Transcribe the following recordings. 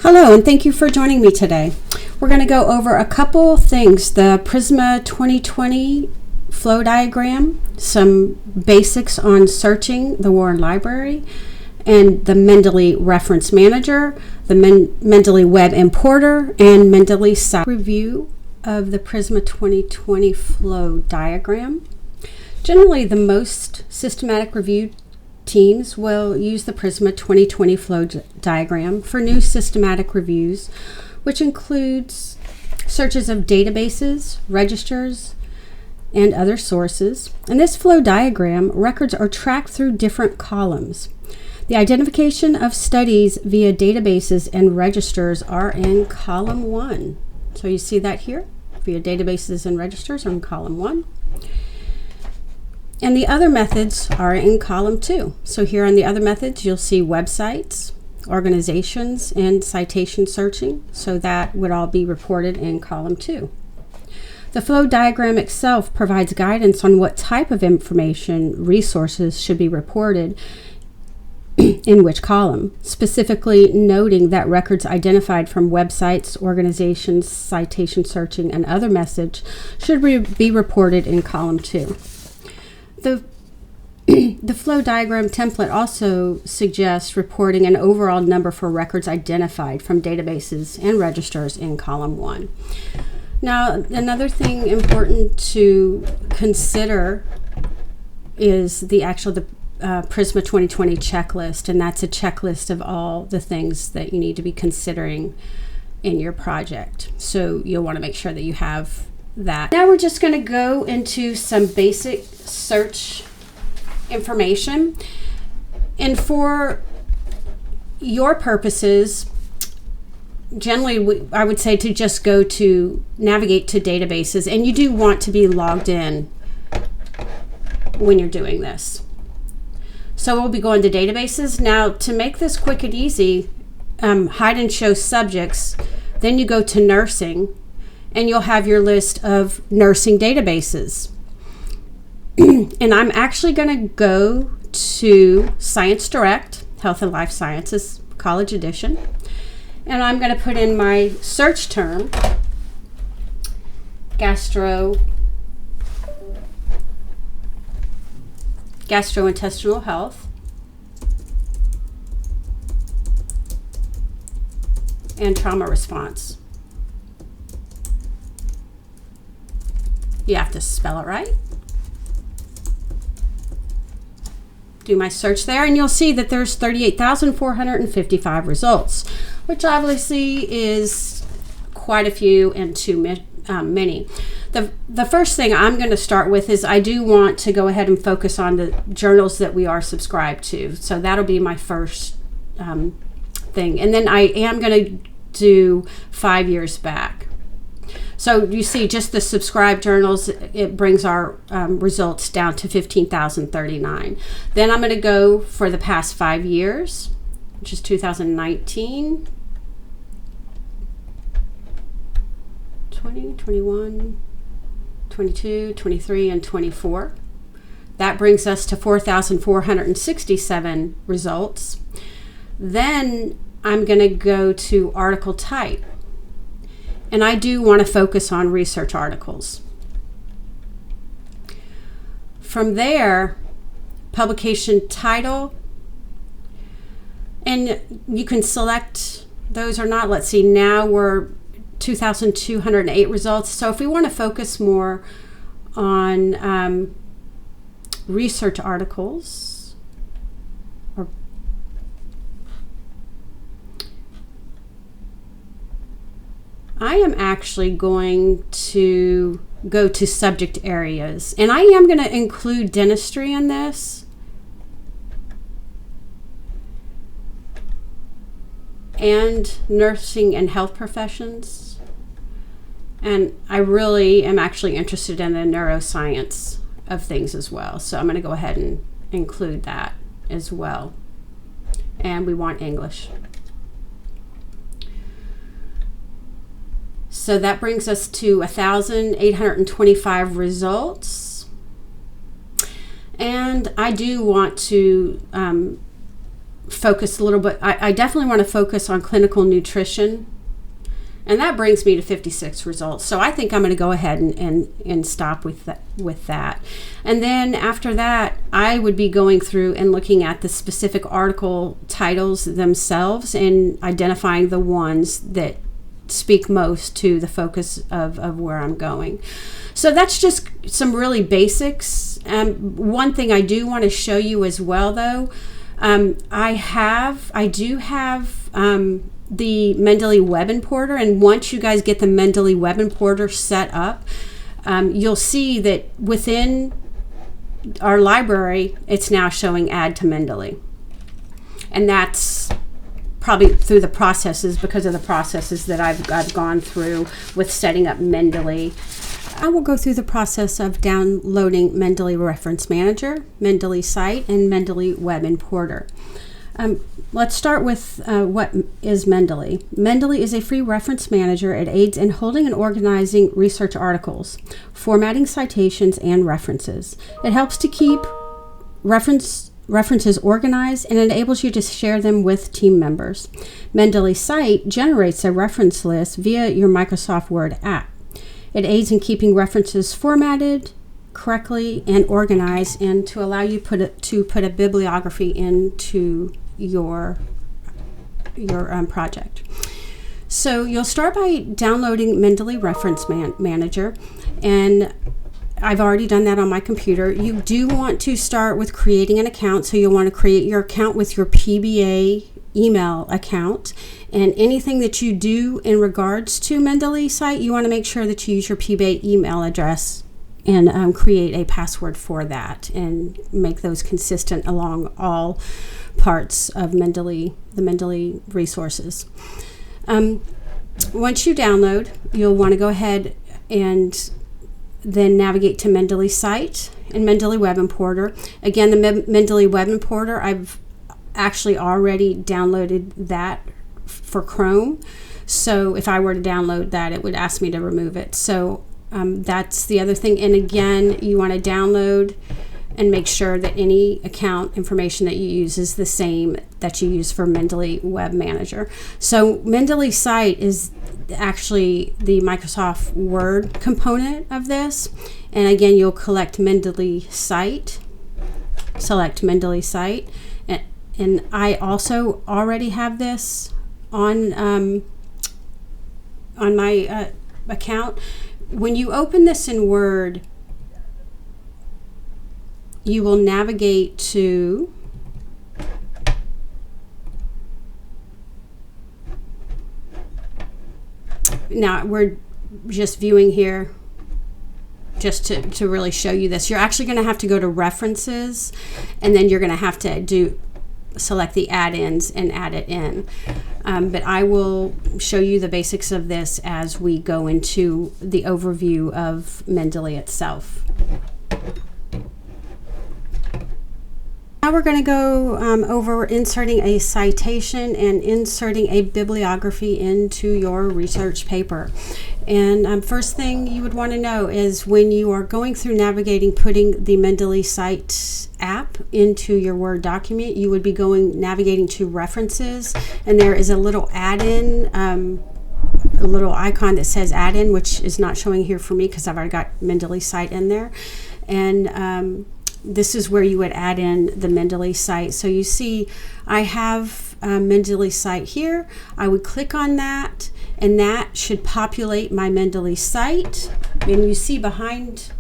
Hello, and thank you for joining me today. We're going to go over a couple things: the Prisma 2020 flow diagram, some basics on searching the Warren Library, and the Mendeley Reference Manager, the Mendeley Web Importer, and Mendeley Cite. Review of the Prisma 2020 flow diagram. Generally, the most systematic review teams will use the Prisma 2020 flow diagram for new systematic reviews, which includes searches of databases, registers, and other sources. In this flow diagram, records are tracked through different columns. The identification of studies via databases and registers are in column 1. So you see that here, via databases and registers are in column 1. And the other methods are in column 2. So here on the other methods, you'll see websites, organizations, and citation searching. So that would all be reported in column 2. The flow diagram itself provides guidance on what type of information resources should be reported in which column, specifically noting that records identified from websites, organizations, citation searching, and other methods should be reported in column 2. The flow diagram template also suggests reporting an overall number for records identified from databases and registers in column 1. Now, another thing important to consider is the Prisma 2020 checklist, and that's a checklist of all the things that you need to be considering in your project. So you'll want to make sure that you have that. Now we're just going to go into some basic search information, and for your purposes, generally I would say to just navigate to databases, and you do want to be logged in when you're doing this. So we'll be going to databases. Now, to make this quick and easy, hide and show subjects, then you go to nursing, and you'll have your list of nursing databases. And I'm actually going to go to Science Direct, Health and Life Sciences, College Edition, and I'm going to put in my search term, gastrointestinal health, and trauma response. You have to spell it right. Do my search there, and you'll see that there's 38,455 results, which obviously is quite a few and too many. The first thing I'm going to start with is I do want to go ahead and focus on the journals that we are subscribed to. So that'll be my first thing. And then I am going to do 5 years back. So you see just the subscribed journals, it brings our results down to 15,039. Then I'm going to go for the past 5 years, which is 2019, 20, 21, 22, 23, and 24. That brings us to 4,467 results. Then I'm going to go to article type. And I do want to focus on research articles. From there, publication title, and you can select those or not. Let's see, now we're 2,208 results. So if we want to focus more on research articles, I am actually going to go to subject areas, and I am going to include dentistry in this, and nursing and health professions, and I really am actually interested in the neuroscience of things as well, so I'm going to go ahead and include that as well, and we want English. So that brings us to 1,825 results. And I do want to focus a little bit. I definitely want to focus on clinical nutrition. And that brings me to 56 results. So I think I'm going to go ahead and stop with that. And then after that, I would be going through and looking at the specific article titles themselves and identifying the ones that speak most to the focus of where I'm going. So that's just some really basics. One thing I do want to show you as well, though, I do have the Mendeley Web Importer, and once you guys get the Mendeley Web Importer set up, you'll see that within our library, it's now showing Add to Mendeley. And that's probably through the processes, because of the processes that I've gone through with setting up Mendeley. I will go through the process of downloading Mendeley Reference Manager, Mendeley Cite, and Mendeley Web Importer. Let's start with what is Mendeley. Mendeley is a free reference manager. It aids in holding and organizing research articles, formatting citations, and references. It helps to keep references organized and enables you to share them with team members. Mendeley Cite generates a reference list via your Microsoft Word app. It aids in keeping references formatted correctly and organized, and to allow you to put a bibliography into your project. So you'll start by downloading Mendeley Reference Manager, and I've already done that on my computer. You do want to start with creating an account, so you'll want to create your account with your PBA email account, and anything that you do in regards to Mendeley Cite, you want to make sure that you use your PBA email address and create a password for that and make those consistent along all parts of Mendeley, the Mendeley resources. Once you download, you'll want to go ahead and then navigate to Mendeley Cite and Mendeley Web Importer. Again, the Mendeley Web Importer, I've actually already downloaded that for Chrome. So if I were to download that, it would ask me to remove it. So that's the other thing. And again, you want to download and make sure that any account information that you use is the same that you use for Mendeley Web Manager. So Mendeley Cite is actually the Microsoft Word component of this. And again, you'll select Mendeley Cite, and I also already have this on my account. When you open this in Word, you will navigate to now we're just viewing here just to really show you this. You're actually going to have to go to References, and then you're going to have to select the add-ins and add it in. But I will show you the basics of this as we go into the overview of Mendeley itself. Now we're going to go over inserting a citation and inserting a bibliography into your research paper. And first thing you would want to know is when you are going through navigating, putting the Mendeley Cite app into your Word document, you would be navigating to References, and there is a little add-in, a little icon that says add-in, which is not showing here for me because I've already got Mendeley Cite in there. And this is where you would add in the Mendeley Cite. So you see I have Mendeley Cite here. I would click on that, and that should populate my Mendeley Cite. And you see behind,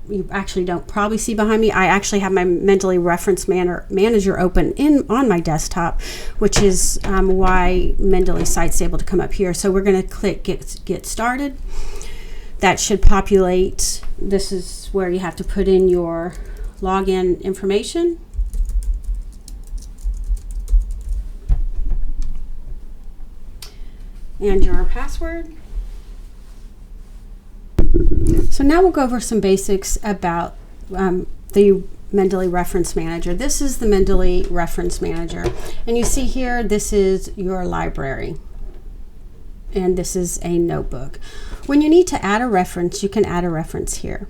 you actually don't probably see behind me, I actually have my Mendeley Reference Manager open on my desktop, which is why Mendeley Cite's able to come up here. So we're going to click Get Started. That should populate. This is where you have to put in your login information. And your password. So now we'll go over some basics about the Mendeley Reference Manager. This is the Mendeley Reference Manager. And you see here, this is your library. And this is a notebook. When you need to add a reference, you can add a reference here.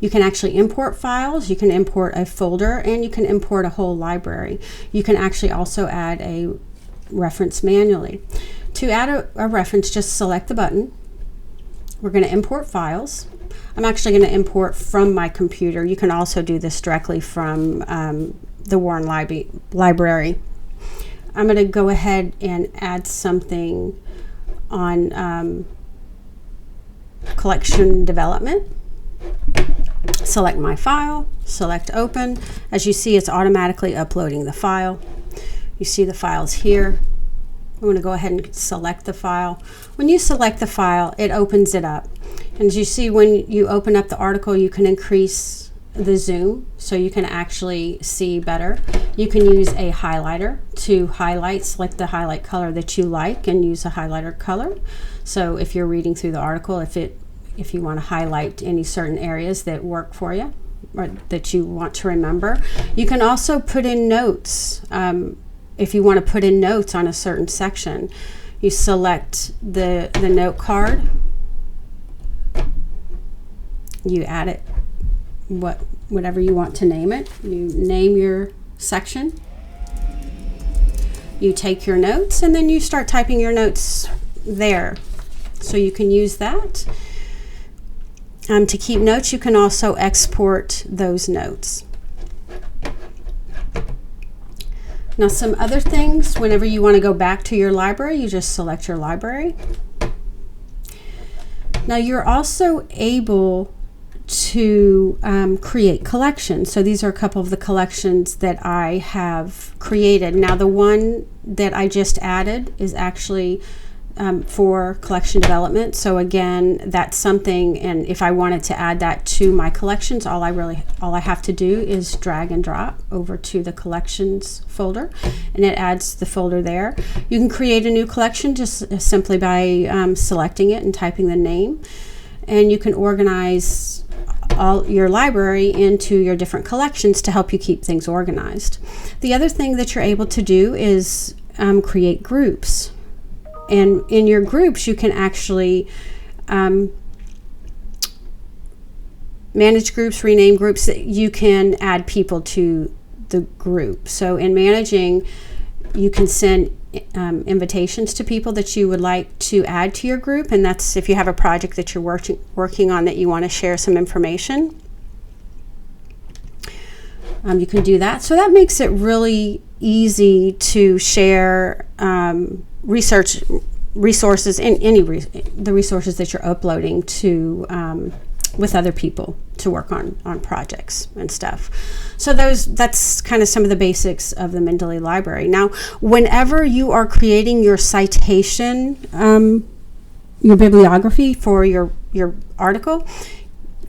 You can actually import files, you can import a folder, and you can import a whole library. You can actually also add a reference manually. To add a reference, just select the button. We're going to import files. I'm actually going to import from my computer. You can also do this directly from the Warren Library. I'm going to go ahead and add something on collection development. Select my file, select open. As you see, it's automatically uploading the file. You see the files here. I'm going to go ahead and select the file. When you select the file, it opens it up. And as you see, when you open up the article, you can increase the zoom so you can actually see better. You can use a highlighter to highlight, select the highlight color that you like and use a highlighter color. So if you're reading through the article, if you want to highlight any certain areas that work for you or that you want to remember. You can also put in notes. If you want to put in notes on a certain section, you select the note card, you add it, whatever you want to name it. You name your section, you take your notes, and then you start typing your notes there. So you can use that. To keep notes, you can also export those notes. Now, some other things, whenever you want to go back to your library, you just select your library. Now, you're also able to create collections. So these are a couple of the collections that I have created. Now, the one that I just added is actually for collection development. So again, that's something, and if I wanted to add that to my collections, all I have to do is drag and drop over to the collections folder, and it adds the folder there. You can create a new collection just simply by selecting it and typing the name, and you can organize all your library into your different collections to help you keep things organized. The other thing that you're able to do is create groups. And in your groups, you can actually manage groups, rename groups. You can add people to the group. So in managing, you can send invitations to people that you would like to add to your group. And that's if you have a project that you're working on that you want to share some information. You can do that. So that makes it really easy to share resources in the resources that you're uploading to with other people to work on projects and stuff. So that's kind of some of the basics of the Mendeley library. Now, whenever you are creating your citation, your bibliography for your article,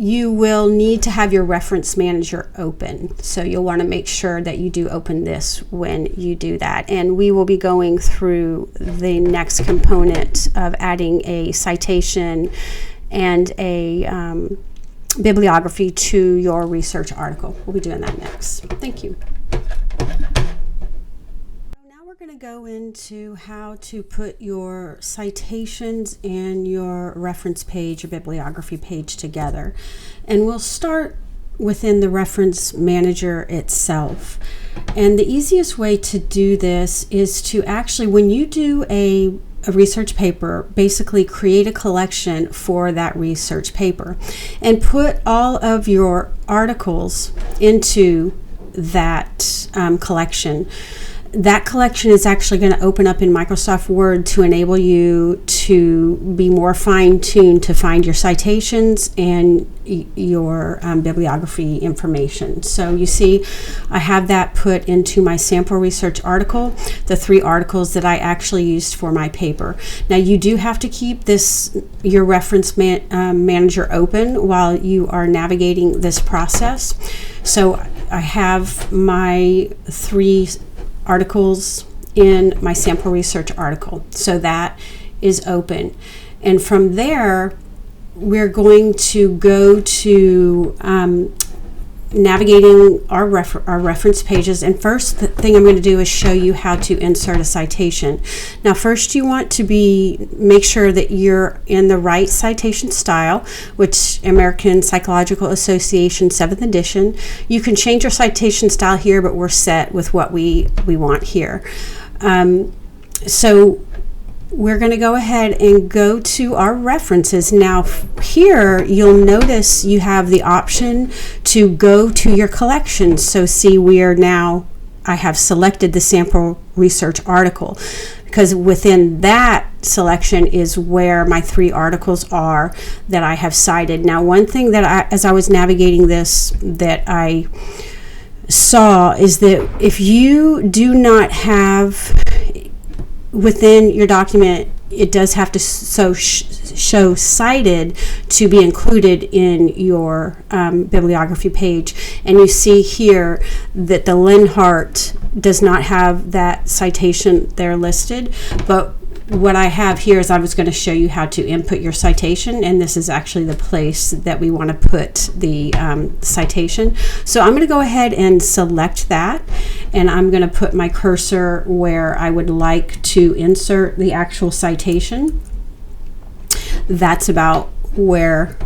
you will need to have your reference manager open. So you'll want to make sure that you do open this when you do that. And we will be going through the next component of adding a citation and a bibliography to your research article. We'll be doing that next. Thank you. We're going to go into how to put your citations and your reference page, your bibliography page together. And we'll start within the reference manager itself. And the easiest way to do this is to actually, when you do a research paper, basically create a collection for that research paper and put all of your articles into that collection. That collection is actually going to open up in Microsoft Word to enable you to be more fine-tuned to find your citations and your bibliography information. So you see, I have that put into my sample research article, the 3 articles that I actually used for my paper. Now, you do have to keep your reference manager open while you are navigating this process. So I have my 3 articles in my sample research article. So that is open. And from there, we're going to go to navigating our reference pages, and first thing I'm going to do is show you how to insert a citation. Now first you want to make sure that you're in the right citation style, which American Psychological Association 7th edition. You can change your citation style here, but we're set with what we want here. So we're going to go ahead and go to our references. Now here you'll notice you have the option to go to your collection. So see, I have selected the sample research article, because within that selection is where my 3 articles are that I have cited. Now one thing that as I was navigating this that I saw is that if you do not have within your document, it does have to show cited to be included in your bibliography page. And you see here that the Linhart does not have that citation there listed, but what I have here is I was going to show you how to input your citation, and this is actually the place that we want to put the citation. So I'm going to go ahead and select that, and I'm going to put my cursor where I would like to insert the actual citation. That's about where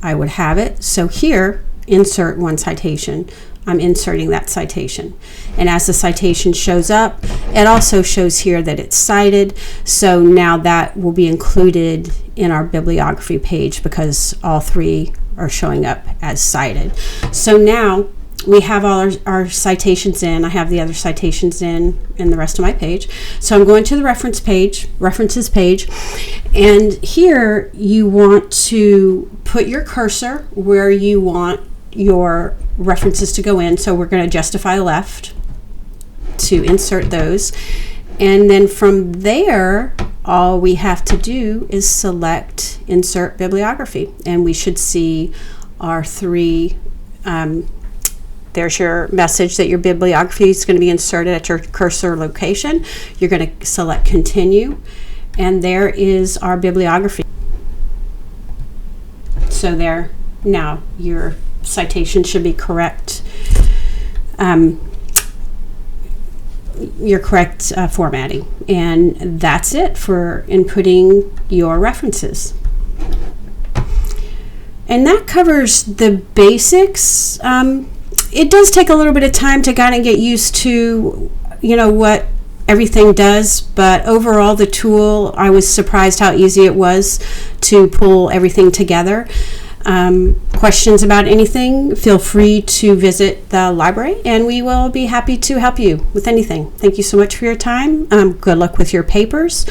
I would have it. So here, insert one citation. I'm inserting that citation, and as the citation shows up, it also shows here that it's cited. So now that will be included in our bibliography page because all 3 are showing up as cited. So now we have all our citations in. I have the other citations in the rest of my page. So I'm going to the references page, and here you want to put your cursor where you want your references to go in. So we're going to justify left to insert those, and then from there all we have to do is select insert bibliography, and we should see our 3 there's your message that your bibliography is going to be inserted at your cursor location. You're going to select continue, and there is our bibliography. So there, now your citation should be correct, your correct formatting, and that's it for inputting your references. And that covers the basics. It does take a little bit of time to kind of get used to, what everything does, but overall the tool, I was surprised how easy it was to pull everything together. Questions about anything, feel free to visit the library, and we will be happy to help you with anything. Thank you so much for your time. Good luck with your papers.